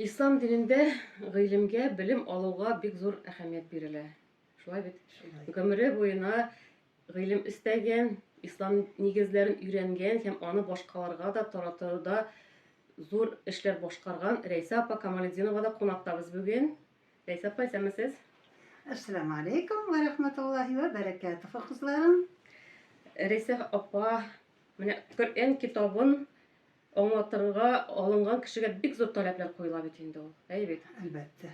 İslam dinində гыйлемгә, белем алуга бик зур әһәмият бирелә. Шулай бит. Шулай. Гомере буена гыйлем истәгән, ислам нигезләрен өйрәнгән һәм аны башкаларга да таратуда зур эшләр башкарган Рәйсә апа Камалетдинова да кунактабыз бүген. Рәйсә апа, исәнмесез? Assalamu alaikum ve rahmetullahi ve berekatuhu kızlarım. Рәйсә апа, менә Коръән китабын аңлатырга алынган кешегә бик зур таләпләр куела бит инде ул. Әйбет. Elbette.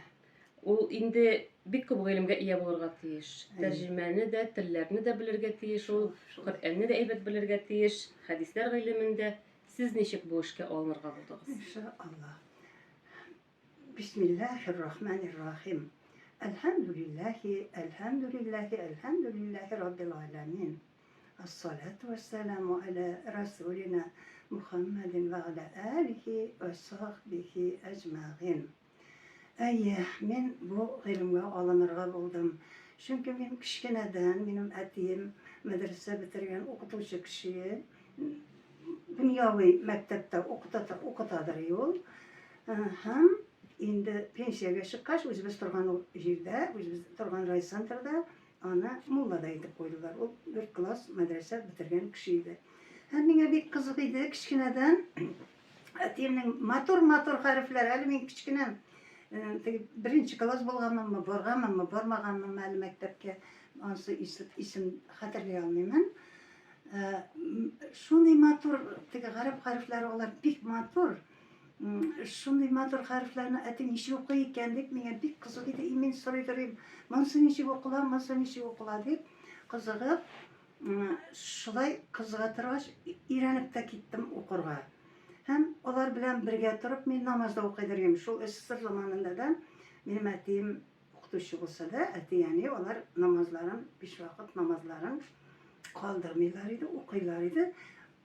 Ул инде бик күп гыйлемгә ия булырга тиеш. Әйе. Тәрҗемәне дә, телләрне дә белергә тиеш ул. Шулай. Коръәнне дә әйбәт белергә тиеш. Хәдисләр гыйлемендә сез ничек бу эшкә алынырга булдыгыз? İnşallah. Bismillahirrahmanirrahim. Elhamdülillahi, elhamdülillahi, elhamdülillahi Rabbil alemin. As-salatu vesselamu ala Resulina Muhammedin ve ala alihi ve sahbihi ecma'in. Әйе, мен бұл ғилімге алынырға болдым. Çünkü мен кішкенеден, менің әтием мәдресе бітірген оқытушы кіші, дүнияви мәктепте оқытадыр ел. Һәм енді пенсияға шыққаш, өзіміз тұрған жерде, өзіміз тұрған райцентрда, аны муллада етіп қойдылар. Ол 4 класс мәдресе бітірген кіші еді. Һәм меңе бик қызық еді кішкенеден. Әтиемнің матур хәрефләр, әлі мен кішкенем. Birinci класс болғанмын, бармағанмын әлі мәктепке, ансы исім хәтерлей алмаймын. Шундай матур, ғарып хәрефләре олар бик матур. Шундай матур хәрефләрне әти ничек укый икән дип, миңа бик кызык иде. Мен сорый торыйм, монысы ничек укыла, монысы ничек укыла дип, кызыгып, шулай кызыга торгач, өйрәнеп тә киттем укырга. Һәм алар белән бергә торып, мин намазда укыйдыр идем. Шул СССР заманында да минем әтием укытучы булса да, әти яни алар намазларын, 5 вакыт намазларын калдырмыйлар иде, укыйлар иде.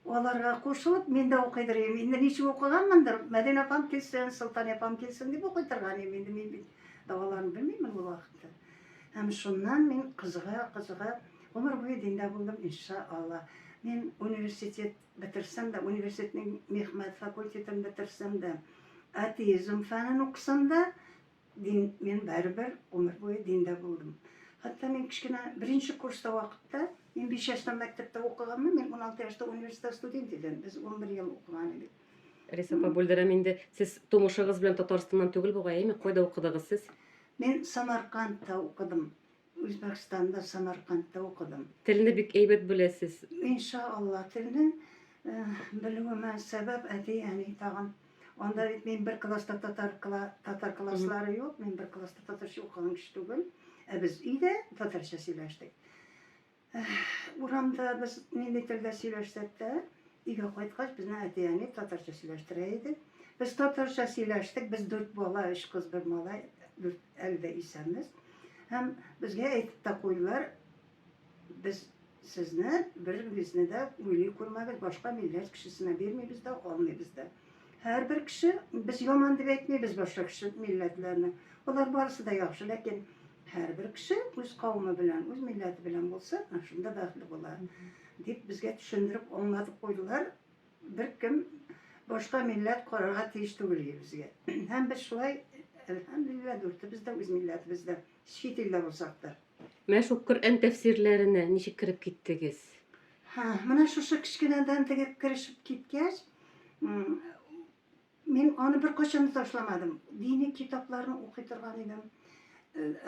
Аларга кушылып, мен дә укыйдыр идем. Инде ничек укыганмындыр? Мәдинә апам килсен, Султан апам килсен дип укый торган идем. Инде мин бит даваларын белмим ул вакытта. Һәм шуннан мин кызыга, гомер буе диндә булдым, иншалла. Мен университет бетерсем дә, университетның мехмәт факультетын бетерсем дә, атеизм фәнен укысам да, мен бәрбер гомер буе диндә булдым. Хәтта мен кичкенә 1-нче курста вакытта, мен 5 яшьтән мәктәптә укыганмын, мен 16 яшьтә университет студент идем. Без 11 ел укыган идек. Рәйсә апа, бүлдерәм инде. Сез тумышыгыз белән Татарстаннан түгел бугай, әйме? Кайда укыдыгыз сез? Мен Самаркандта укыдым. Үзбәкстанда, Самаркандта укыдым. Телне бик әйбәт беләсез. İnşallah tilini bilmeme sebep әти yani tağın. Onda мен bir klasta Tatar klasları yok. Men bir klasta Tatarça okuyan kişi түгел. Biz үйде Tatarça сөйләштек. Урамда biz нинди телдә сөйләштек тә, үйгә кайткач безне әти yani Tatarça сөйләштерә иде. Biz Tatarça сөйләштек. Biz 4 бала, 3 кыз, 1 малай, 4 әлдә исәнбез. Һәм безгә әйтеп тә куйдылар, biz sizne bir-birinizne de uylay ko'rmag'iz, boshqa millat kishisine bermaymiz da, olmaymiz da. Her bir kishi biz yomon deb aytmaymiz boshqa kishi millatlarni. Ular barisi da yaxshi, lekin her bir kishi o'z qavmi bilan, o'z millati bilan bo'lsa, shunda baxtli bo'ladi deb bizga tushuntirib, anlatib qo'ydilar. Bir kim boshqa millat qarorga tegish tugul bizga. Ham biz shulay elhamdülillah bizde o'z millatimizda, chet elda bo'lsak da. Менә шу Коръән тәфсирләренә ничек кирип киттегез? Менә шушы кичкенәдән тегеп кирешеп киткәч, мен аны бер качан ташламадым. Дини китапларны укый торган идем.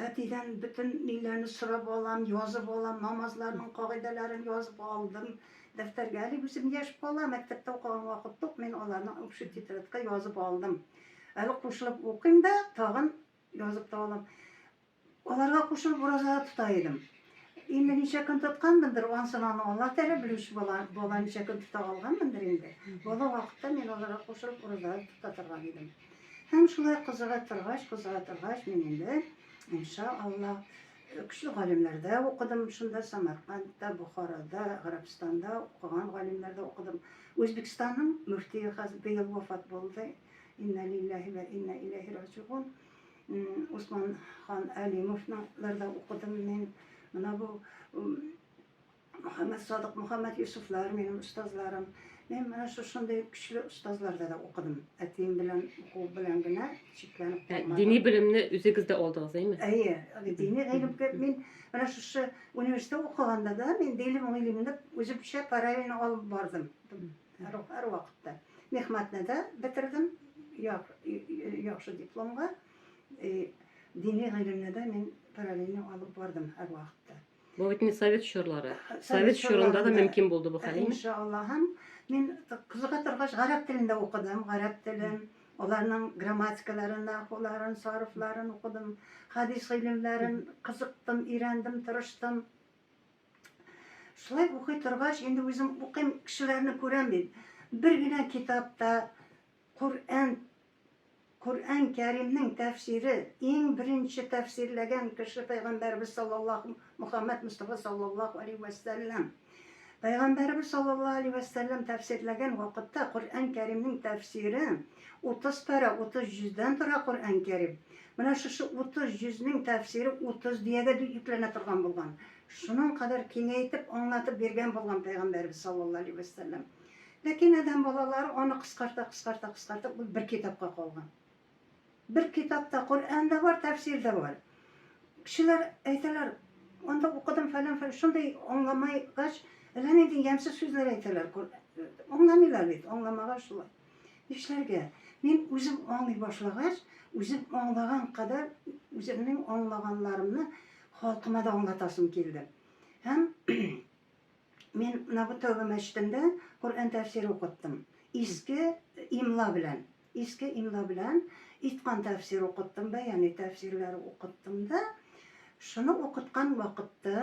Әтидән бөтен ниләрне сорап алам, язып алам, намазларның кагыйдәләрен язып алдым. Дәфтәргә әле үзем яшь бала, мәктәптә укыган вакытта мен аларны укшы тетрадка язып алдым. Әле кушылып укыйм да, тагын язып та алам. Аларга кушылып ураза тута идем. Инде ничә көн тотканмындыр, ансын аны Алла Тәгалә белүче бала ничә көн тота алганмындыр инде. Бала вакытта мен аларга кушылып ураза тута торган идем. Һәм шулай кызыга торгач, мен инде иншалла көчле галимнәрдә укыдым. Шунда Самаркандта, Бухарада, Гарабстанда укыган галимнәрдә укыдым. Үзбекстанның мөфтие хәзер быел вафат булды. Инна лиллаһи ва инна илейһи раҗиун. Osman Khan Əlimovlarla oxudum mən. Mana bu Muhammed Sadık, Muhammed Yusuflar mənim ustazlarım. Men mana şunday güçlü ustazlarda da okudum. Etim bilen, okuv bilen gene çeklenip kalmadım. Dini bilimni üzegizde oldunuz değil mi? Dini ilimge men mana şu üniversite okuganda da men dilim iliminde özüm bir şey paralelini alıp bardım. Her vakitte. Mehmetne de bitirdim. Yaxşı diplomga. Dini ilimne de men paralelini alıp bardım her vakitte. Bu bitini Sovet şuurları. Sovet şuurunda da mümkün buldu bu hal mi? İnşallah hem men kızıga turgaç Arap dilinde okudum. Arap dilin, onların gramatikalarını, nahvlarını, sarflarını okudum. Hadis ilimlerin kızıktım, öğrendim, tırıştım. Şulay okuy turgaç endi özüm okuyum kişilerini göremdim. Bir güne kitapta Kur'an Kerim'nin tefsiri, en birinci tefsirlegen kişi Peygamberimiz sallallahu Muhammed Mustafa sallallahu aleyhi ve sellem. Peygamberimiz sallallahu aleyhi ve sellem tefsirlegen vakitte Kur'an Kerim'nin tefsiri 30 para, 30 yüzden tura Kur'an Kerim. Buna şu 30 yüzünün tefsiri 30 diye de yüklene turgan bulgan. Şunun kadar kengeytip, anlatıp bergen bulgan Peygamberimiz sallallahu aleyhi ve sellem. Lakin adam balaları onu kıskarta bu bir kitapka kalgan. Bir kitapta Kur'an'da var, tefsirde var. Kişiler aytalar, onda okudum falan, şunday anlamay kaç, ne diyeyim, yemsiz sözler aytalar. Anlamıyorlar deydi, anlamağa şulay. İşlerge, men özüm anlay başlagaç, özüm anlagan kadar, özümün anlaganlarımını halkıma da anlatasım keldi. Hem men bu tövbe meşitinde Kur'an tefsiri okuttum. Eski imla bilen İtqan tefsiri okuttum, yani tefsirleri okuttum da şunu okutkan vakitte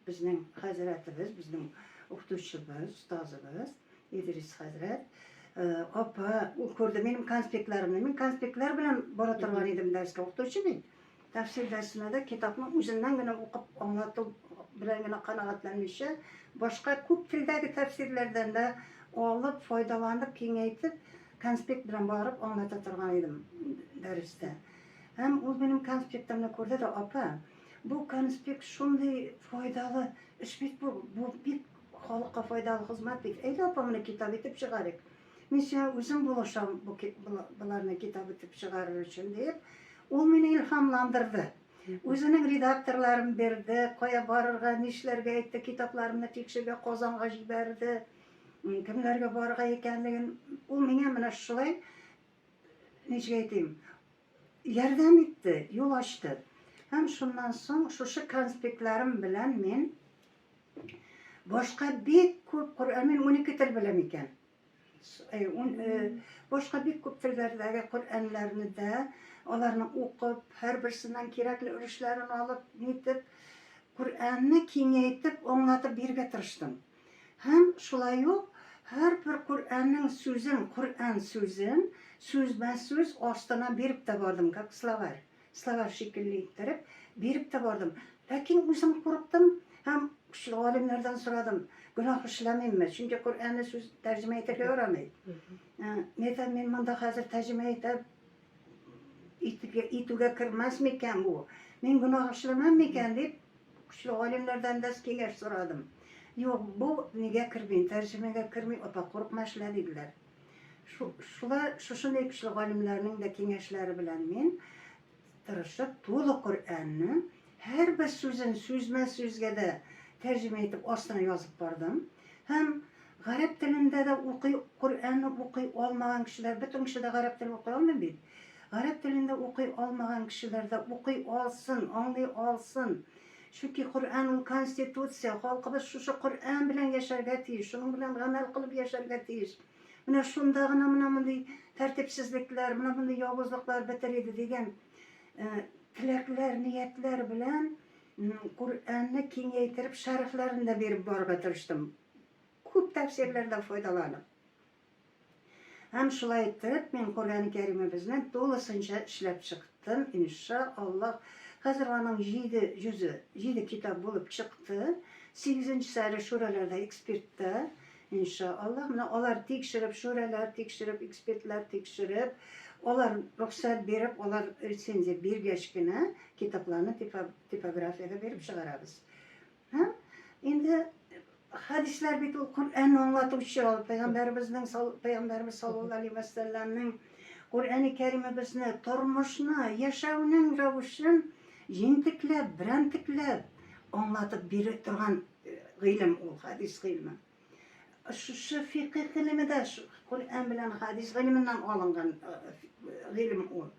bizning hazretimiz, bizning o'qituvchimiz, ustozimiz İdris Hazret opa ko'rdi mening konspektlarimni. Men konspektlar bilan bora turgan edim darsga, o'qituvchiman. Tefsir dersine de kitapni o'zimdangina o'qib anlatib bilangina qanoatlanmishi, boshqa ko'p tildagi tefsirlerden de olib, foydalanib, kengaytib konspekt bilan borib anlata turgan edim darsda. Hem o benim konspektimni ko'rdi da, opa, bu konspekt shunday foydali ish bit, bu bit xalqqa foydali xizmat bit. Ayda opa, buni kitob etib chiqarik. Men sen o'zim bo'lisham bularni kitob etib chiqarir uchun deb, u meni ilhomlantirdi. O'zining redaktorlarini berdi, qo'ya borarga, nishlarga aytdi, kitoblarimni tekshirga, Qozonga jiberdi. Kimlarga borga ekanligini u menga mana shulay nechga aytayim, yordam etdi, yo'l ochdi. Ham shundan so'ng shu konspektlarim bilan men boshqa bek ko'p Qur'on, men 12 til bilaman ekan. Boshqa bek ko'p tillardagi Qur'onlarni da ularni o'qib, har birisidan kerakli urinishlarini olib, netib, Qur'onni kengaytib, anlatib berga tirishdim. Hem şulay yo'q, her bir Qur'onning so'zin, Qur'on so'zin so'zma-so'z ostidan berib de bordim, как slovar shekilli ettirib berib de bordim. Lakin o'zim qo'rqdim, ham kuchli olimlardan so'radim, gunoh ishlamayman, chunki Qur'onni so'z tarjima etib o'ramayman. Men bunda hozir tarjima etib ituga kirmasmikan bu? Men gunoh ishlamayman deb kuchli olimlardan da kengash so'radim. Yo'q, bu nega kirmaydi, tarjimaga kirmay, opa qo'rqmaslar dedilar. Shunday kuchli olimlarning da kengashlari bilan men tirishib to'liq Qur'onni har bir so'zini so'zma-so'zga da tarjima etib ostiga yozib bordim. Ham g'arab tilida da Qur'onni o'qiy olmagan kishilar, butun kishilar g'arab tilini o'qiy olmaydi. G'arab tilida o'qiy olmagan kishilar da o'qiy olsin, anlay olsin. Çünkü Kur'an'ın konstitutsiya, halkımız şu Kur'an bilen yaşarga tiyiş, şunun bilen amel kılıp yaşarga tiyiş. Buna şundağına bunday tertipsizlikler, bunday yavuzluklar bitiriydi degen tilekler, niyetler bilen Kur'an'ı kengaytirip şariflerini de berip borga tirishdim. Ko'p tefsirlerden foydalanıp. Hem şulay ettirip men Kur'an-ı Kerim'imizni to'lisincha ishlab chiqdim, inşallah. Hazır onun 7 kitap bulup çıktı. 8. seri şuralarda ekspertte inşallah. Onlar tekşirip, şuralar tekşirip, ekspertler tekşirip, onlar ruhsat berip, onlar resenziya bergachgina kitaplarni tipografiyada berip çıkarabız. Endi hadisler bit ul Kur'an anlatuvchi Peygamberimiz sallallohu alayhi ve sellem'nin Kur'an-ı Kerim'imizni turmushni, yashashning ravishini yentiklab, birantiklab anlatib berib turgan ilm ul hadis ilmi. Şu fiqh ilmi de Kur'an bilan hadis ilminden alıngan ilm ul.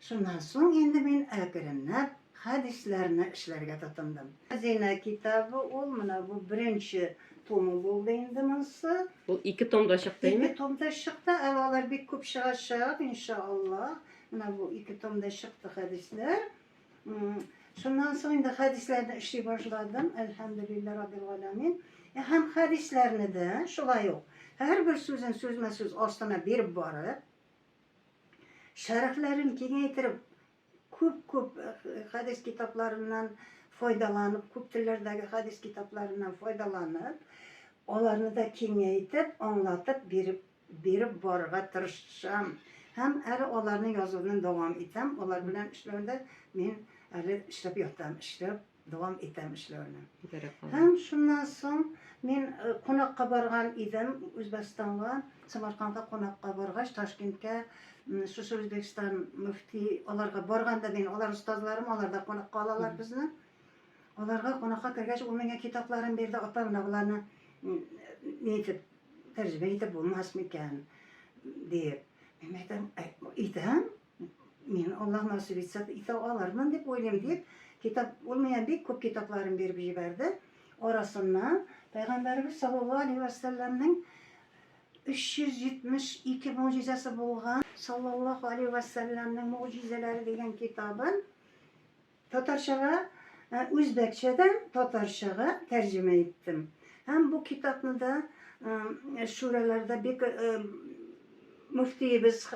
Şundan so'ng endi men akrinlab hadislarni ishlarga tutindim. Hazina kitobi ol, mana bu birinchi tomu bo'ldi endi bunisi. Bu 2 tomda chiqdi, değil mi? 2 tomda chiqdi. Avvallar bir ko'p chiqashaq inshaalloh. Mana bu 2 tomda chiqdi hadislar. Shundan so'ng endi hadislarni ishlay boshladim. Alhamdulillah robbil alamin. Ham hadislarni de shulay yo'q. Har bir so'zini so'zma-so'z ostına berib borib, sharhlarini kengaytirib, ko'p hadis kitoblaridan foydalanib, ko'p tillardagi hadis kitoblaridan foydalanib, ularni da kengaytib, anlatib berib borishga tirishsam. Ham hali ularni yozuvini davom etam. Ular bilan ishlarda men hali ishlab yotam, davom etam ishlarni. Ham shundan so'ng men qo'noqqa borgan edim O'zbekistonga, Samarqandga qo'noqqa borgach, Toshkentga shu O'zbekiston muftiy ularga borganda men ular ustozlarim, ularda qo'noqqa olalar bizni. Ularga qo'noqqa kirgach, u menga kitoblarim berdi, "Opa, bularni neytib tarjima etib bo'lmasmikan?" deb. Men aytdim, men Alloh nasib etsa eta olarman deb o'ylayman deb, kitob bo'lmagan bek ko'p kitoblarim berib jibardi. Orasından Peygamberimiz sallallahu aleyhi ve sellem'nin 372 mucizesi bulgan sallallahu aleyhi ve sellem'nin mucizeleri degen kitabın Tatarşaga, Özbekçeden Tatarşaga tercüme ettim. Hem bu kitabını da şurelerde bir müftiyimiz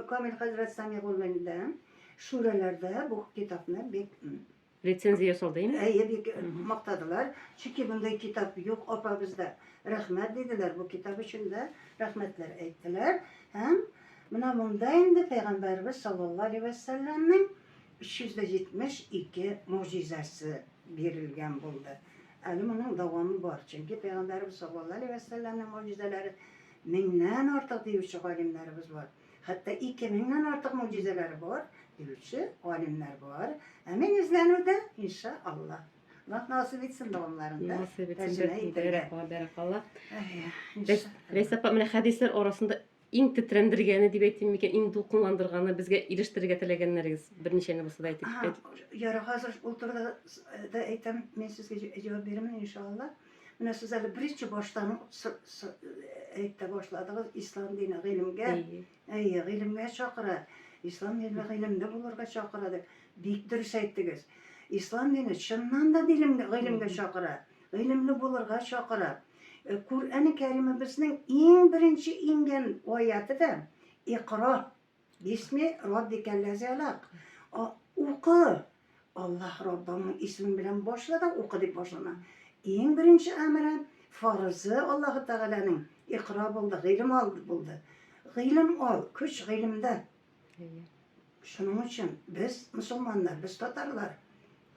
Kamil Hazret Sami'ullah şurelerde bu kitabını bir Recenziya sol, değil mi? bir maqtadılar. Çünkü bunda kitap yok. Opa bizde rahmet dediler. Bu kitap için de rahmetler ettiler. Hem buna bunda indi Peygamberimiz sallallahu aleyhi ve sellem'nin 372 mucizesi verilgen buldu. Yani bunun devamı var. Çünkü Peygamberimiz sallallahu aleyhi ve sellem'nin mucizeleri mindən artıq deyişi alimlerimiz var. Hatta 2000'den artıq mucizeleri var. Deyişi alimler var. Hemen izlenirde inşallah. Allah nasip etsin devamlarında. Nasip etsin. Tercüme Barakallah. İnşallah. Reysapa, mene hadisler arasında iң titrendirgeni dep aytayım meken, iң dulkundandırgany, bizge iliştirge tilegenleriz bir neçeni bolsa da aytyp. Yara hazır oturda da aytam, men sizge cevap beraman inşallah. Mene siz hali birinchi boshdan ayta boshladingiz islom dini ilmga. Ilmga chaqiradi. İslam dini ilimde bulurga chaqiradi. Bek durust aytdingiz. İslam dini chindan da ilimga chaqiradi. Ilimli bulurga chaqiradi. Kur'an-ı Kerim'imizning eng birinchi ingan oyati da Iqro. Bismi robbikallezi alaq. O'qi. Allah Rabbimning ismi bilan boshladi, o'qi deb boshlama. Eng birinchi amri farzi Alloh taolaning Iqro bo'ldi, ilm ol bo'ldi. Ilm ol, kuch ilmda. Shuning uchun biz musulmonlar, biz tatarlar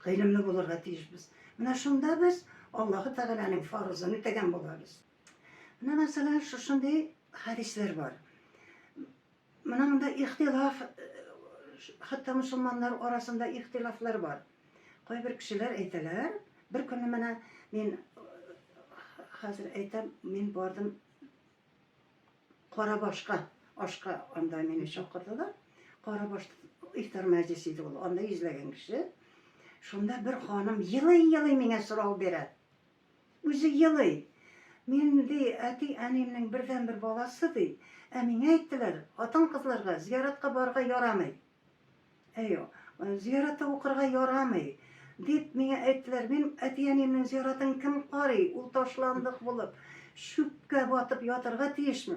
ilmli bo'lurga tiyishmiz. Mana shunda biz Alloh taolaning farzini o'tagan bo'lamiz. Mana masalan shunday hadislar bor. Mana bunda ixtilof, hatto musulmonlar orasida ixtiloflar bor. Qo'y bir kishilar aytadilar, bir kuni mana men hozir aytam, men bordim Qoraboshqa, oshqa onda meni chaqirdilar. Qorabosh iftor majlisi edi u, onda yuzlagan kishi. Shunda bir xonim yili menga so'rov beradi. O'zi yili. Men ati anamning birdan bir bolasi dey. Menga aytdilar, xotin qizlarga ziyoratga borga yoramaydi. Ziyoratga o'qirga yoramaydi deb menga aytdilar. Men ati anamning ziyoratini kim qoriy? U toshlandiq bo'lib, shubga botib yotirga tiyishmi?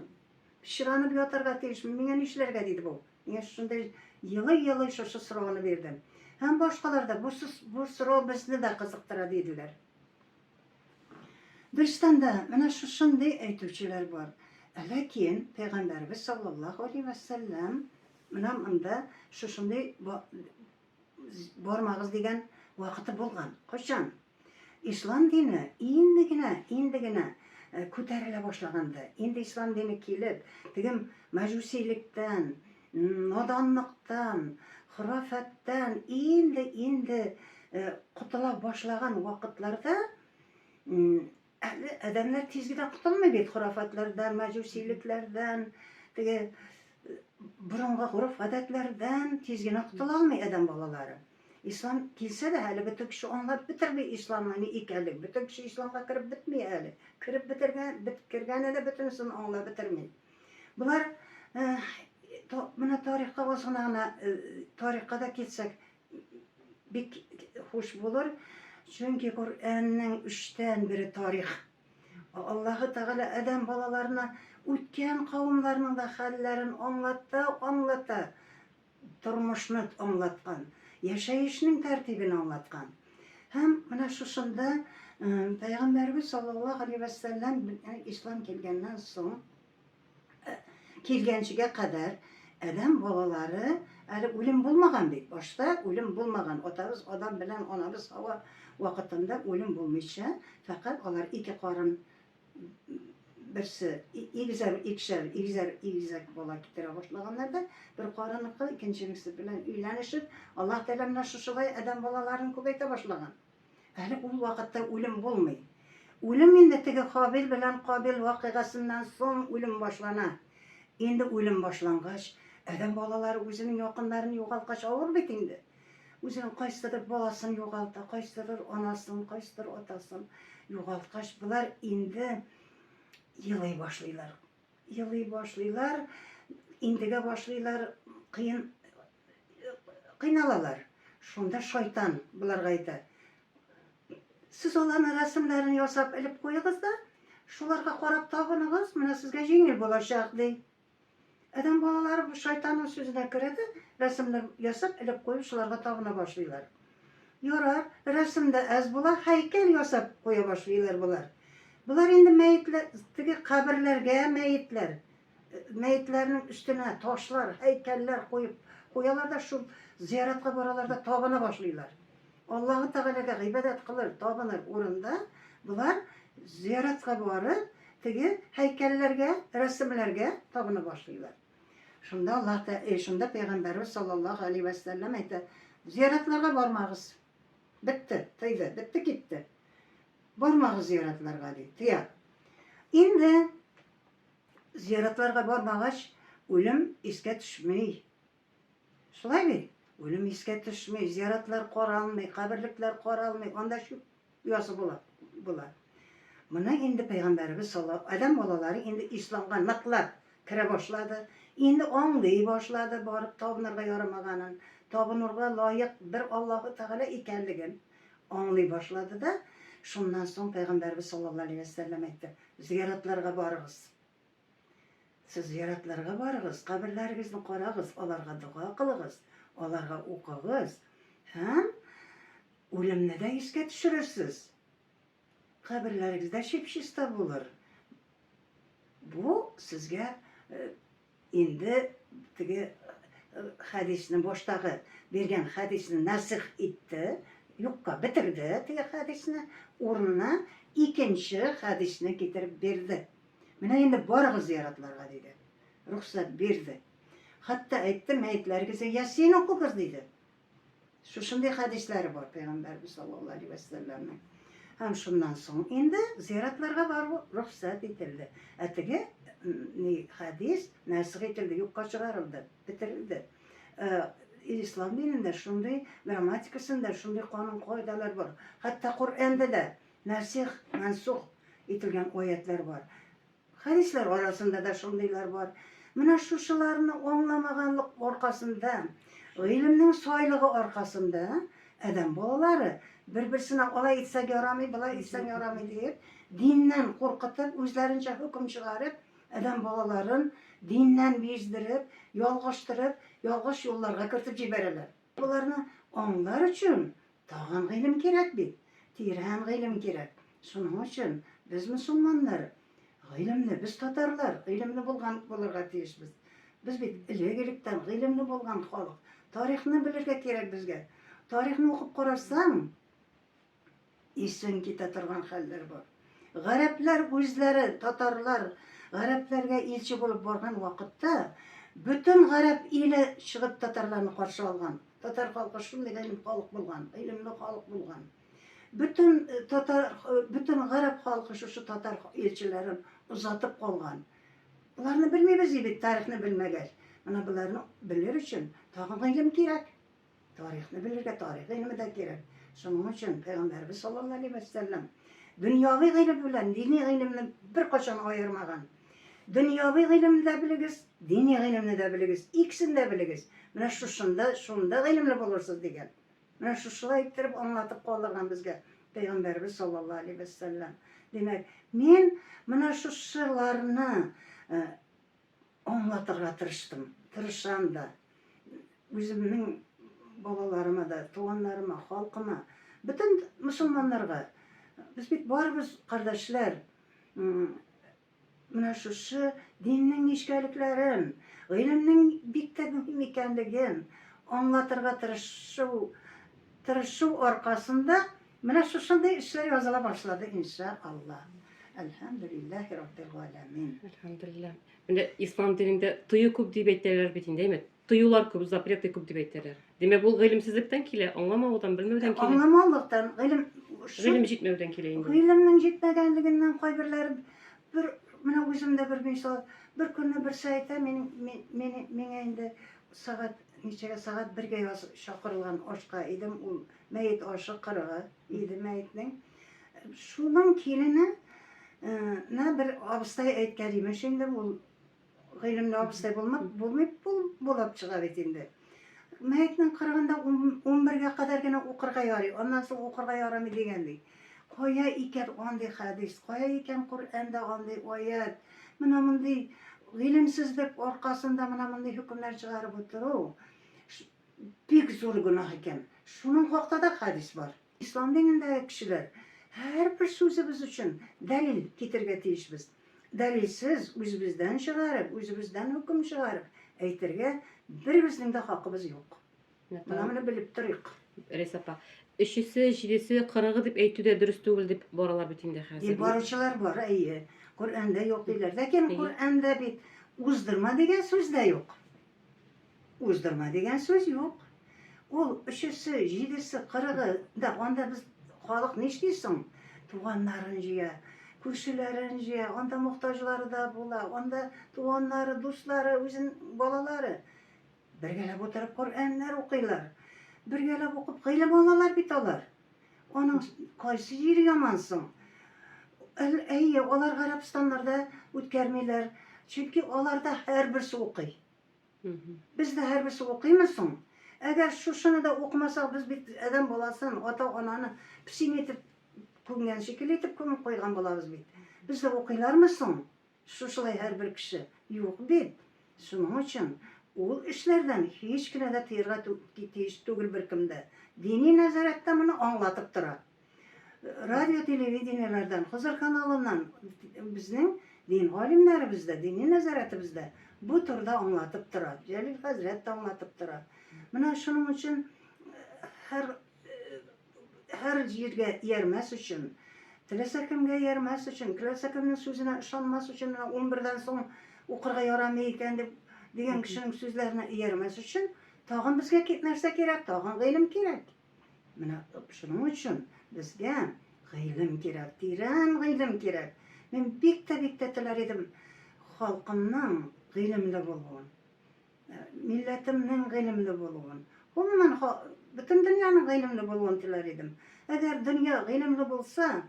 Pishranib yotirga tiyishmi? Menga nishlarga dedi bu. Men shunday yili shu so'rovni berdim. Hem boshqalarda bu so'rov bizni de qiziqtiradi dedilar. Biristanda mana shunday aytuvchilar bor. Lekin Peygamberimiz sallallohu aleyhi ve sellem mana unda shunday bormag'iz degan vaqti bo'lgan. Qachon? İslam dini indigine ko'tarila boshlaganda, endi islom dini kelib, degim majusiylikdan, nodonlikdan, xurofatdan endi qutula boshlagan vaqtlarda odamlar tezgina qutulmaydi xurofatlardan, majusiyliklardan, dege burungi urf odatlardan tezgina qutula olmaydi odam bolalari. İslam kelsa da hali bütün kişi anlab bitirmey İslam'ın ne ekanligi. Bütün kişi İslam'a kirib bitmey hali. Kirganida bütünsün anlab bitirmey. Bular mana tarixga o'zgina tarixga da ketsek bek xush bo'lur. Chunki Qur'onning 3dan biri tarix. Alloh Taala odam bolalarına o'tgan qavmlarning da hallarini anlatta. Turmushni anlatgan. Yaşayışının tertibini anlatkan. Hem mana şuşunda Peygamberimiz sallallahu aleyhi ve sellem İslam kelgenden soň kelgençige kadar adam balaları ölüm bulmagan bit. Başta ölüm bulmagan. Otabız adam bilen anabız hava vakitinde ölüm bulmuşsa fakat onlar iki karın birisi igizak bola kitire başlaganlarda bir karınlıkta ikincisi bilen uylanışıp Allah Teala bilen şuşulay adam balaların köpeyte başlagan. Hali ul vakitte ölüm bulmay. Ölüm indi tege Habil bilen Kabil vakıgasından son ölüm başlana. Endi ölüm başlangaç adam balaları özünün yakınlarını yo'qaltgaç ağır bit indi. Özünün qaysidir balasını yo'qaltı, qaysidir anasını, qaysidir otasını yo'qaltgaç bular endi yılay başlaylar, indiga başlaylar, kıynalalar. Şunda şeytan bularga aytadi. Siz onların resimlerini yasap ilip koyuğuz da, şularga qarab tabınığız, mana sizge jengil bolacak dey. Adam balaları bu şeytanın sözüne kiredi, resimler yasap ilip koyup şularga tabına başlaylar. Yorar, resimde az bular, heykel yasap koya başlaylar bular. Bular endi kabirlerge meyitlerinin üstüne taşlar, heykeller koyalar da şu ziyaretka baralarda tabana başlaylar. Allah-u Teala'ga ibadet kılır, tabınır orunda. Bular ziyaretka barıp, heykellerge, resimlerge tabana başlaylar. Şunda Peygamberimiz sallallahu aleyhi ve sellem aytadi, ziyaretlerge barmağız. Bitti gitti. Barmağız ziyaretlerge deydi. Endi ziyaretlerge barmağaç ölüm esке düşmey. Şulay bir. Ölüm esке düşmey, ziyaretler qaralmay, kabirlikler qaralmay, onda şu uyası bular. Buna endi Peygamberimiz sallallahu adam bolaları endi İslamga naqlab kire başladı. Endi anlay başladı, barıp tabınırga yaramaganin, tabınırga layık bir Allah-u Teala ekanligin anlay başladı da şundan soň Peygamberimiz sallallahu aleyhi ve sellem aytdı. Ziyaretlerge barıgız. Siz ziyaretlerge barıgız, kabirleringizni qaragız, olarga dua kılığız, olarga okuyuz. Hem ölümni de esке düşürürsüz. Kabirlerinizde şipşista bulur. Bu sizge endi hadisini boştagı bergen hadisini nasih etdi. Yokka bitirdi. Tege hadisini ornuna ikinci hadisini getirip berdi. Mina endi barıgız ziyaretlerge dedi. Ruhsat berdi. Hatta aytdi meyitlerinize Yasin okuguz dedi. Şunday hadisleri var Peygamberimiz sallallahu aleyhi ve sellem'in. Hem şundan soň endi ziyaretlerge barıp ruhsat etildi. Atigi hadis nasih etildi, yokka çıkarıldı, bitirildi. İslam dininde şunday grammatikasında şunday kanun koydalar var. Hatta Kur'an'da da nasih, mansuh etilgen ayetler var. Hadisler arasında da şundaylar var. Mana şuşularını anlamaganlık orkasında, ilimnin soyluğu orkasında adam bolaları bir-birisine olay etsek yaramay, bulay etsek yaramay deyip dinden korkutup, özlerince hüküm çıkarıp adam bolaların dinden bezdirip, yolgış yollarga kirtip jibererler. Bularni anlar üçün tağan ilim kerek bit, tirhan ilim kerek. Şunun üçün biz musulmanlar ilimli, biz Tatarlar ilimli bolarga tiyişmiz. Biz bit ilegilikten ilimli bolgan halk. Tarihni bilirge kerek bizge. Tarihni okup qarasam исен китә торган хәлләр бар. Гарәпләр үзләре, татарлар, гарәпләргә илче булып барган вакытта, бөтен гарәп иле чыгып татарларны каршы алган. Татар халкы шундый гыйлем халык булган, гыйлемле халык булган. Бөтен гарәп халкы шушы татар илчеләрен узатып калган. Буларны белмибез бит, тарихны белмәгәч. Менә буларны белер өчен тагын гыйлем кирәк. Тарихны белергә тарих гыйлеме дә кирәк. Шуның өчен Пәйгамбәрбез саллаллаһу алейһи ва сәллям дөньяви гыйлем белән дини гыйлемне беркайчан аермаган. Дөньяви гыйлемне дә белегез, дини гыйлемне дә белегез, икесен дә белегез. Менә шунда гыйлемле булырсыз дигән. Менә шушылай иттереп аңлатып калдырган безгә Пәйгамбәрбез саллаллаһу алейһи ва сәллям. Димәк, мин менә шушыларны аңлатырга тырышам да. Үземнең балаларыма да, туганнарыма, халкыма, бөтен мөселманнарга. Без бит барыбыз кардәшләр. Менә шушы диннең ничкәлекләрен, гыйлемнең бик тә мөһим икәнлеген аңлатырга тырышу аркасында менә шушындай эшләр языла башлады иншаллах. Әлхәмдүлиллаһи раббил галәмин. Elhamdülillah. Менә ислам динендә тыю күп дип әйтәләр бит инде, әйме? Тыюлар күп, запреты күп дип әйтәләр. Димәк, бу гыйлемсезлектән килә, аңламаудан, белмәүдән килә. Аңламаулыктан, Гыйлем җитмәүдән килә инде. Гыйлемнең җитмәгәнлегеннән кайберләр менә үземдә бер мисал, бер көнне берсе әйтә, миңа инде ничәгә сагать 1-гә чакырылган ашка идем, ул мәйет ашы кырыгы иде мәетнең. Шуның килене бер абыстай әйткән имеш инде, ул гыйлемле абыстай булып чыга бит инде. Мәетнең кырыгында 11-гә кадәр генә укырга ярый, аннан соң укырга ярамый дигән ди. Кая икән андый хәдис, кая икән Коръәндә андый аят. Менә мондый гыйлемсезлек аркасында менә мондый хөкемнәр чыгарып утыру бик зур гөнаһ икән. Шуның хакта да хәдис бар. Ислам динендәге кешеләр һәрбер сүзебез өчен дәлил китергә тиешбез. Дәлилсез үзебездән чыгарып, үзебездән хөкем чыгарып әйтергә беребезнең дә хакыбыз юк. Моны белеп торыйк. Рәсапа. 3-се, 7-се, 40-ы дип әйтүдә дөрес түгел дип баралар бит инде хәзер. Баручылар бар, әйе. Коръәндә юк диләр. Ләкин Коръәндә бит уздырма дигән сүз дә юк. Уздырма дигән сүз юк. Ул 3-се, 7-се, 40-ы да анда без халык нишлисең? Туганнарын җыя, күршеләрен җыя, анда мохтаҗлары да була, анда туганнары, дуслары, үзен балалары бергәләп утырып Коръәннәр укыйлар. Бергәләп укып гыйлем алалар бит алар. Аның кайсы җире ямансың? Әйе, алар Гарәбстаннарда үткәрмиләр, чөнки аларда һәрберсе укый. Бездә һәрберсе укыймысың? Әгәр шушыны да укымасак, без бит адәм баласын, ата-ананы песин итеп күмгән шикелле итеп күмеп куйган булабыз бит. Бездә укыйлармысың? Шушылай һәрбер кеше. Юк бит. Шуның өчен ул эшләрдән һич кенә дә тыярга тиеш түгел беркемдә. Дини нәзарәттә моны аңлатып тора. Радио, телевидениеләрдән, Хызыр каналыннан безнең дин галимнәребездә, дини нәзарәтебездә бу турыда аңлатып тора. Җәлил хәзрәт тә аңлатып тора. Менә шуның өчен һәр җиргә иярмәс өчен, теләсә кемгә иярмәс өчен, теләсә кемнең сүзенә ышанмас өчен, 11-дән соң укырга ярамый икән дип дигән кешенең сүзләренә иярмәс өчен тагын безгә нәрсә кирәк? Тагын гыйлем кирәк. Менә шуның өчен безгә гыйлем кирәк, тирән гыйлем кирәк. Мин бик тә теләр идем халкымның гыйлемле булуын, милләтемнең гыйлемле булуын. Гомумән бөтен дөньяның гыйлемле булуын теләр идем. Әгәр дөнья гыйлемле булса,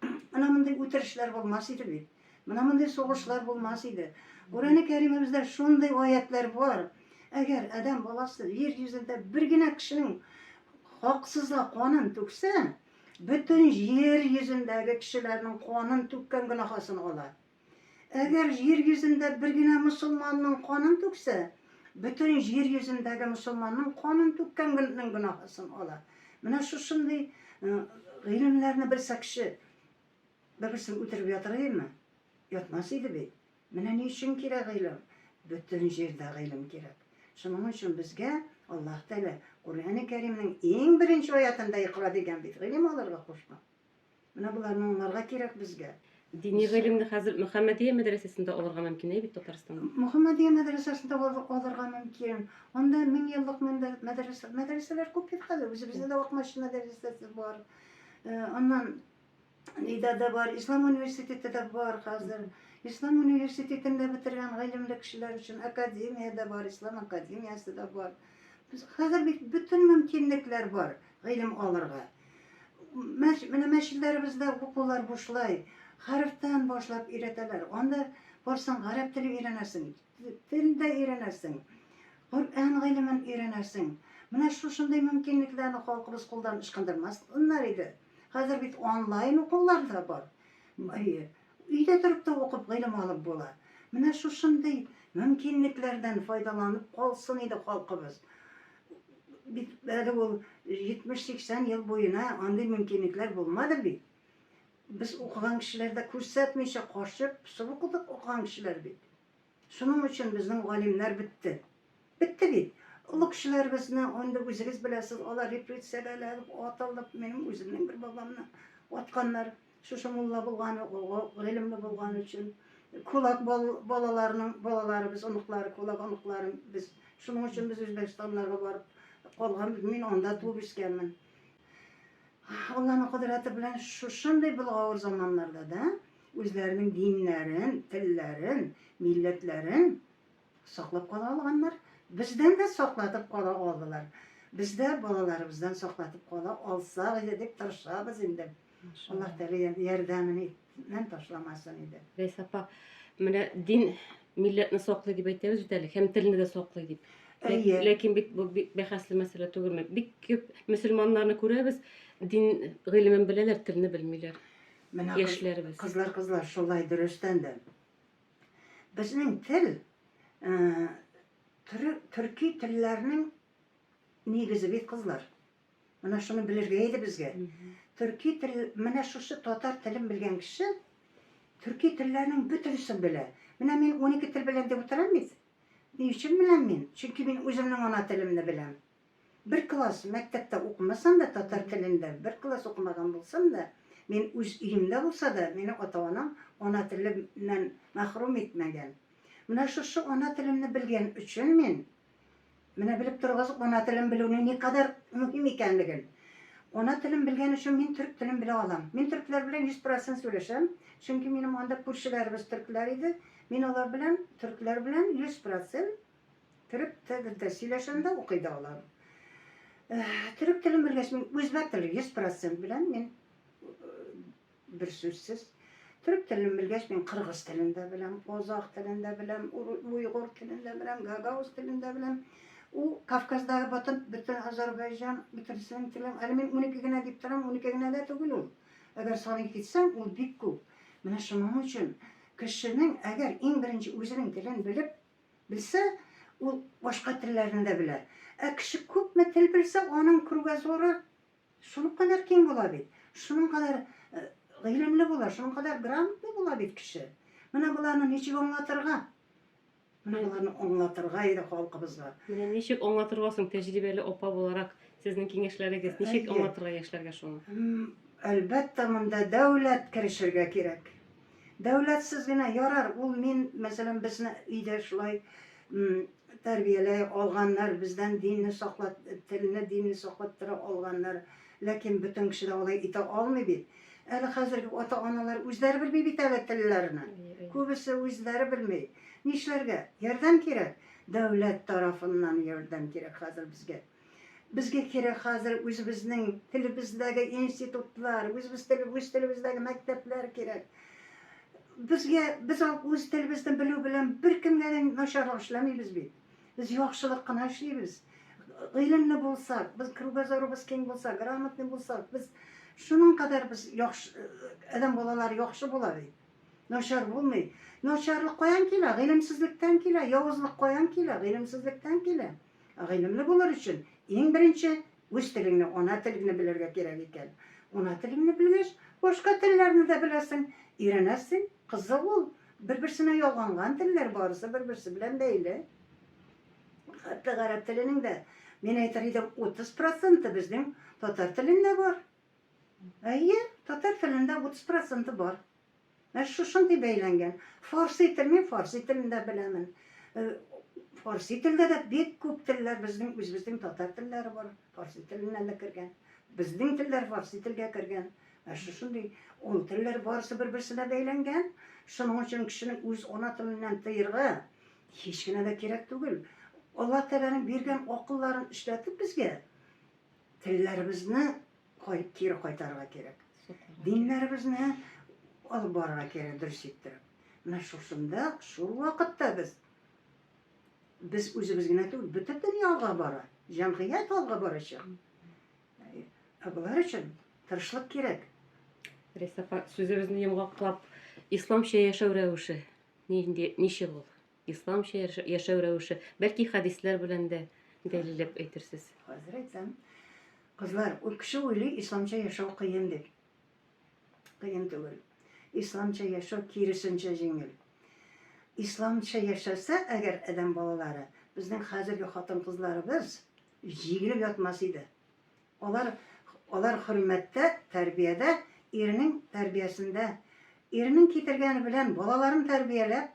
менә мондый үтерешләр булмас иде бит. Менә мондый сугышлар булмас иде. Коръән-и Кәримебездә шундый аятлар бар. Әгәр адәм баласы җир йөзендә бер генә кешенең хаксызга канын түксә, бөтен җир йөзендәге кешеләрнең канын түккән гөнаһын ала. Әгәр җир йөзендә бер генә мөселманның канын түксә, бөтен җир йөзендәге мөселманның канын түккән гөнаһын ала. Менә шушындый гыйлемләрне белсә кеше берсен үтереп ятыр идеме? Ятмас иде бит. Менә ни өчен кирәк гыйлем? Бөтен җирдә гыйлем кирәк. Шуның өчен безгә Аллаһ Тәгалә Коръән-и Кәримнең иң беренче аятында Иқра дигән бит гыйлем алырга кушкан. Менә буларны аңларга кирәк безгә. Dini гыйлемне хәзер Мөхәммәдия мәдрәсәсендә алырга мөмкин бит Татарстанда. Мөхәммәдия мәдрәсәсендә алырга мөмкин. Анда 1000 еллык мәдрәсәләр күп бит хәзер. Үзебездә дә Акмаш мәдрәсәсе бар. Аннан Нида да бар, Ислам университеты да бар хәзер. Ислам университетында бетергән гыйлемле кешеләр өчен академия да бар, Ислам академиясы да бар. Без хәзер бит бөтен мөмкинлекләр бар гыйлем алырга. Менә мәчетләребездә укулар бушлай. Хәрефтән башлап өйрәтәләр. Анда барсаң гарәп теле өйрәнәсең, тел дә өйрәнәсең, Коръән гыйлемен өйрәнәсең. Менә шушындай мөмкинлекләрне халкыбыз кулдан ычкындырмаслар иде. Хәзер бит онлайн укулар да бар. Өйдә торып та укып гыйлем алып була. Менә шушындай мөмкинлекләрдән файдаланып калсын иде халкыбыз. Бит әле ул 70-80 ел буена андый мөмкинлекләр булмады бит. Biz укыган кешеләрдә күрсәтмичә кашып, пысып укыдык укыган кешеләр бит. Шуның өчен безнең галимнәр бетте. Бетте бит. Олы кешеләребезне анда үзегез беләсез, алар репрессияләр атылып, минем үземнең бер бабамны атканнар. Шушы мулла булганы, гыйлемле булганы өчен. Кулак балаларыбыз, оныклары, кулак оныклары без. Шуның өчен без Үзбәкстаннарга барып калган, мин анда туып үскәнмен. Алланың кудраты белән шушындай булган заманнарда да үзләренең диннәрен, телләрен, милләтләрен саклап кала алганнар. Бездән дә саклатып кала алдылар. Бездә балаларыбыздан саклатып кала алсак иде дип тырышабыз инде. Аллаһ Тәгалә ярдәмен ташламасын иде. Рәйсә апа, менә дин милләтне саклый дип әйтәбез бит әле, һәм телне дә саклый дип. Ләкин бит бу бәхәсле мәсьәлә түгелме? Бик күп мөселманнарны күрәбез, дин гыйлемен беләләр, телне белмиләр. Менә Яшьләребез. кызлар, шулай дөрестән дә. Безнең тел төрки телләрнең нигезе бит кызлар. Менә шуны белергә иде безгә. Төрки тел, менә шушы татар телен белгән кеше төрки телләрнең бөтенсен белә. Менә мин 12 тел беләм дип утырам бит. Ни өчен беләм мин? Чөнки мин үземнең ана телемне беләм. Бер класс мәктәптә укымасам да татар телендә, бер класс укымаган булсам да, мин үз өемдә булса да, мине ата-анам ана теленнән мәхрүм итмәгән. Менә шушы ана телемне белгән өчен мин менә белеп торгыз ана телен белүнең никадәр мөһим икәнлеген. Ана телен белгән өчен мин төрк телен белә алам. Мин төркләр белән 100% сөйләшәм, чөнки минем анда күршеләребез төркләр иде. Мин алар белән, төркләр белән 100% төрек телендә сөйләшәм дә укый да алам. Төрек телен белгәч мин үзбәк телен 100% беләм, мин бер сүзсез. Төрек телен белгәч мин кыргыз телен дә беләм, казак телен дә беләм, уйгыр телен дә беләм, гагаuz телен дә беләм. У Кавказдагы бөтен Азәрбайҗан бөтенсен телен, әле мин 12 генә дип торам, 12 генә дә түгел ул. Әгәр саный китсәң, ул бик күп. Менә шуның өчен кешенең әгәр иң беренче үзенең телен белсә, ул башка телләрне дә белә. Кеше күпме тел белсә, аның кругозоры шуның кадәр киң була бит. Шуның кадәр гыйлемле була, шуның кадәр грамотлы була бит кеше. Менә буларны ничек аңлатырга? Менә буларны аңлатырга иде халкыбызга. Менә ничек аңлатыргасың тәҗрибәле апа буларак, сезнең киңәшләрегез ничек аңлатырга яшьләргә шуны? Әлбәттә, монда дәүләт керешергә кирәк. Дәүләтсез генә ярар. Ул мин, мәсәлән, безне өйдә шулай тәрбияләй алганнар, бездән динне саклап, телне, динне саклап тора алганнар. Ләкин бөтен кеше дә алай итә алмый бит. Әле хәзерге ата-аналар үзләре белми бит әле телләрне. Күбесе үзләре белми. Нишләргә? Ярдәм кирәк. Дәүләт тарафыннан ярдәм кирәк хәзер безгә. Безгә кирәк хәзер үзебезнең телебездәге институтлар, үз телебездәге мәктәпләр кирәк. Без үз телебезне белү белән беркемгә дә начарлык эшләмибез бит. Без яхшылык кына эшлибез. Гыйлемле булсак, без кругозорыбыз киң булса, грамотный булсак, без шуның кадәр без яхшы адәм балалары яхшы була бит. Начар булмый. Начарлык каян килә? Гыйлемсезлектән килә, явызлык каян килә? Гыйлемсезлектән килә. Гыйлемле булыр өчен иң беренче үз телеңне, ана телеңне белергә кирәк икән. Ана телеңне белгәч, башка телләрне дә беләсең, өйрәнәсең. Кызык ул. Бер-берсенә ялганган телләр барысы бер-берсе белән бәйле. Хәтта гарәп теленең дә, мин әйтер идем, 30% безнең татар телендә бар. Әйе, татар телендә 30% бар. Мен шушындый бәйләнгән. Фарси тел, мин фарси телендә беләмен. Фарси телдә дә бик күп телләр үзебезнең татар телләре бар. Фарси теленнән дә кергән. Безнең телләр фарси телгә кергән. Шушындый ул телләр барысы бер-берсенә бәйләнгән. Шуның өчен кешенең үз ана теленнән тыерга һич кенә дә кирәк түгел. Алла Тәгаләнең биргән акылларын эшләтеп безгә телләребезне кире кайтарырга кирәк. Диннәребезне алып барырга кирәк, дөрес иттереп. Менә шушында, шул вакытта без үзебез генә түгел, бөтен дөнья алга бара. Җәмгыять алга барачак. Булар өчен тырышлык кирәк. Рәйсә апа, сүзебезне йомгаклап, исламча яшәү рәвеше ничек ул? Исламча яшәү рәвеше, бәлки хәдисләр белән дә дәлилләп әйтерсез. Хәзер әйтсәм, кызлар, ул кеше уйлый, исламча яшәү кыен дип. Кыен түгел. Исламча яшәү киресенчә җиңел. Исламча яшәсә, әгәр адәм балалары, безнең хәзерге хатын-кызларыбыз җигелеп ятмас иде. Алар хөрмәттә, тәрбиядә, иренең тәрбиясендә, иренең китергәне белән балаларын тәрбияләп,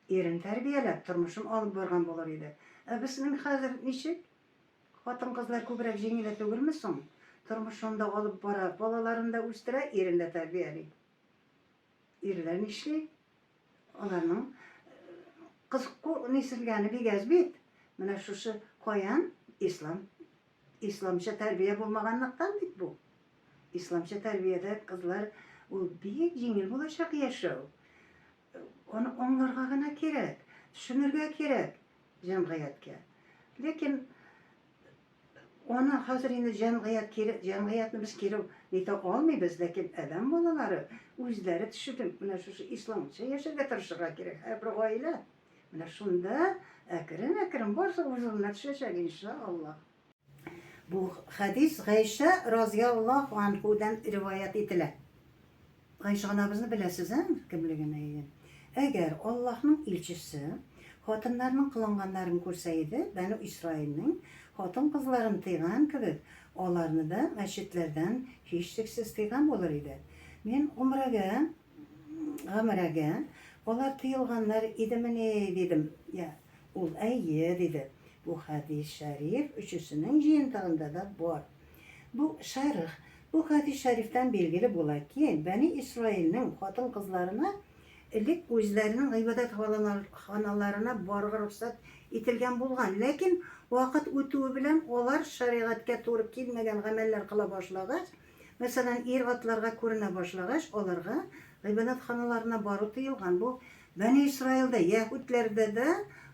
ирен тәрбияләп, тормышын алып барган булыр иде. Безнең хәзер ничек? Хатын-кызлар күбрәк җиңелә түгелме соң? Тормышын да алып бара, балаларын да үстерә, ирен дә тәрбияли. Ирләр нишли? Аларның кыз ниселгәне бигәз бит. Менә шушы каян исламча тәрбия булмаганлыктан бит бу. Исламча тәрбиядә кызлар ул бик җиңел булачак яшәү. Аны аңларга гына кирәк, төшенергә кирәк җәмгыятькә. Ләкин аны хәзер инде җәмгыятьне без кире әйтә алмыйбыз, ләкин адәм балалары үзләре төшенеп, менә шушы исламча яшәргә тырышырга кирәк. Һәр гаилә менә шунда әкрен барса үзенә төшәчәк иншаллах. Бу хәдис Гайша разияллаһу анһудан риваят ителә. Гайша анабызны беләсез, кемлегенә? Әгәр Аллаһның илчесе хатыннарның кылынганнарын күрсә иде, Бәну Исраилнең хатын-кызларын тыйган кебек, аларны да мәчетләрдән һичшиксез тыйган булыр иде. Мин гомрәгә, алар тыйылганнар идемени дидем. Ул әйе диде. Бу хәдис шәриф өчесенең җыентыгында да бар. Бу шәрх, бу хәдис шәрифтән билгеле була ки, Бәни Исраилнең хатын-кызларына элек үзләренең гыйбадәт ханаларына барырга рөхсәт ителгән булган. Ләкин вакыт үтүе белән алар шәригатькә туры килмәгән гамәлләр кыла башлагач, мәсәлән, ир-атларга күренә башлагач, аларга гыйбадәт ханаларына бару тыелган. Бу Бәни Исраилдә, яһүдләрдә дә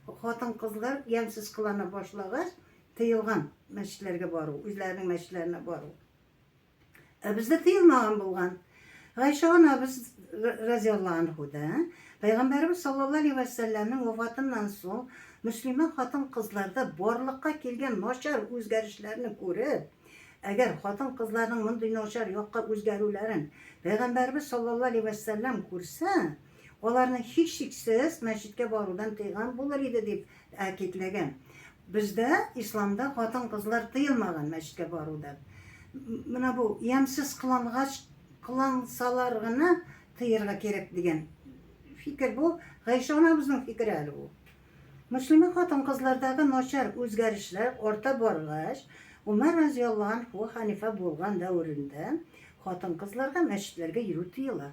хатын-кызлар ямсыз кылана башлагач, тыелган мәчетләргә бару, үзләренең мәчетләренә бару. Бездә тыелмаган булган. Гайша анабыз разияллаһу анһуда, Пәйгамбәрбез саллаллаһу алейхи ва сәлләмнең вафатыннан соң мөслиман хатын-кызларда барлыкка килгән начар үзгәрешләрне күреп, әгәр хатын-кызларның мондый начар якка үзгәрүләрен Пәйгамбәрбез саллаллаһу алейхи ва сәлләм күрсә, аларны һичшиксез мәчеткә барудан тыйган булыр иде дип әкидләгән. Бездә исламда хатын-кызлар тыелмаган мәчеткә барудан. Менә бу ямсыз кылансалар гына тыярга кирәк дигән фикер бу. Гайша анабызның фикере әле бу. Мөслиман хатын-кызлардагы начар үзгәрешләр арта баргач, Умар разияллаһу анһу хәлифә булган дәврендә хатын-кызларга мәчетләргә йөрү тыела.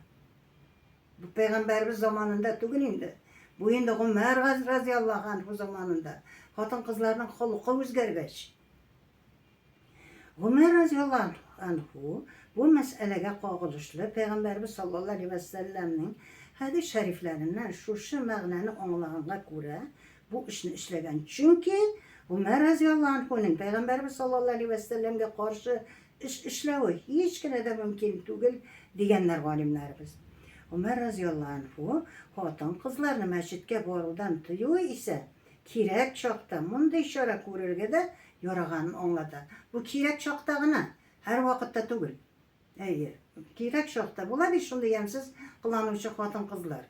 Бу Пәйгамбәрбез заманында түгел инде. Бу инде Умар разияллаһу анһу заманында. Хатын-кызларның холкы үзгәргәч. Умар разияллаһу анһу бу мәсьәләгә кагылышлы Пәйгамбәрбез саллаллаһу алейхи ва сәлләмнең хәдис шәрифләреннән шушы мәгънәне аңлаганга күрә бу эшне эшләгән. Чөнки Умар разияллаһу анһуның Пәйгамбәрбез саллаллаһу алейхи ва сәлләмгә каршы эш эшләве һич кенә дә мөмкин түгел дигәннәр галимнәрбез. Умар разияллаһу анһу хатын-кызларны мәчеткә барудан тыюы исә кирәк чакта мондый чара күрергә дә яраганын аңлата. Бу кирәк чакта гына, һәр вакытта түгел. Әйе, кирәк чакта була бит шундый ямсыз кыланучы хатын-кызлар.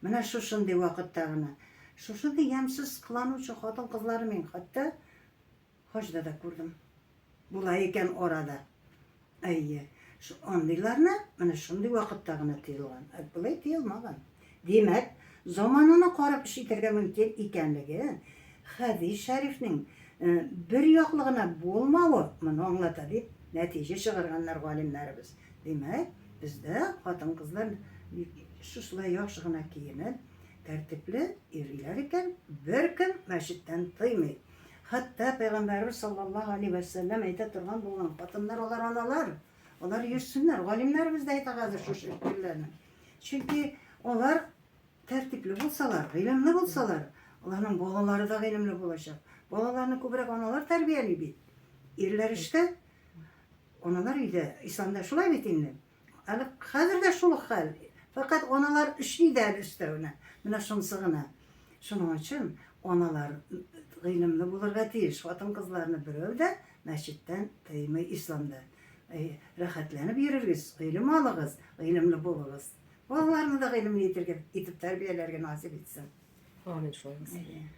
Менә шушындый вакытта гына. Шушындый ямсыз кыланучы хатын-кызлары мин хәтта хаҗда да күрдем. Була икән арада. Әйе. Андыйларны менә шундый вакытта гына тыелган. Булай тыелмаган. Димәк, заманына карап эш итәргә мөмкин икәнлеге хәдис шәрифнең бер яклыгына булмавы моны аңлата дип нәтиҗә чыгарганнар галимнәребез. Димәк, бездә хатын-кызлар шушылай яхшы гына киенеп, тәртипле йөриләр икән, беркем мәчеттән тыймый. Хәтта Пәйгамбәрбез саллаллаһу алейһи ва сәллям әйтә торган булган хатыннар алар аналар. Алар йөрсеннәр. Галимнәребез дә әйтә хәзер шушы фикерләрне. Чөнки алар тәртипле булсалар, гыйлемле булсалар, аларның балалары да гыйлемле булачак. Балаларны күбрәк аналар тәрбияли бит. Ирләр эштә, аналар өйдә. Исламда шулай бит инде. Әле хәзер дә шул хәл. Фақат аналар эшли дә өстәвенә. Менә шунысы гына. Шуның өчен аналар гыйлемле булырга тиеш. Хатын-кызларны берәү дә мәчеттән тыймый исламда. Рәхәтләнеп йөрегез, гыйлем алыгыз, гыйлемле булыгыз. Балаларны да гыйлемле итеп тәрбияләргә насип итсен. Амин шулай булсын.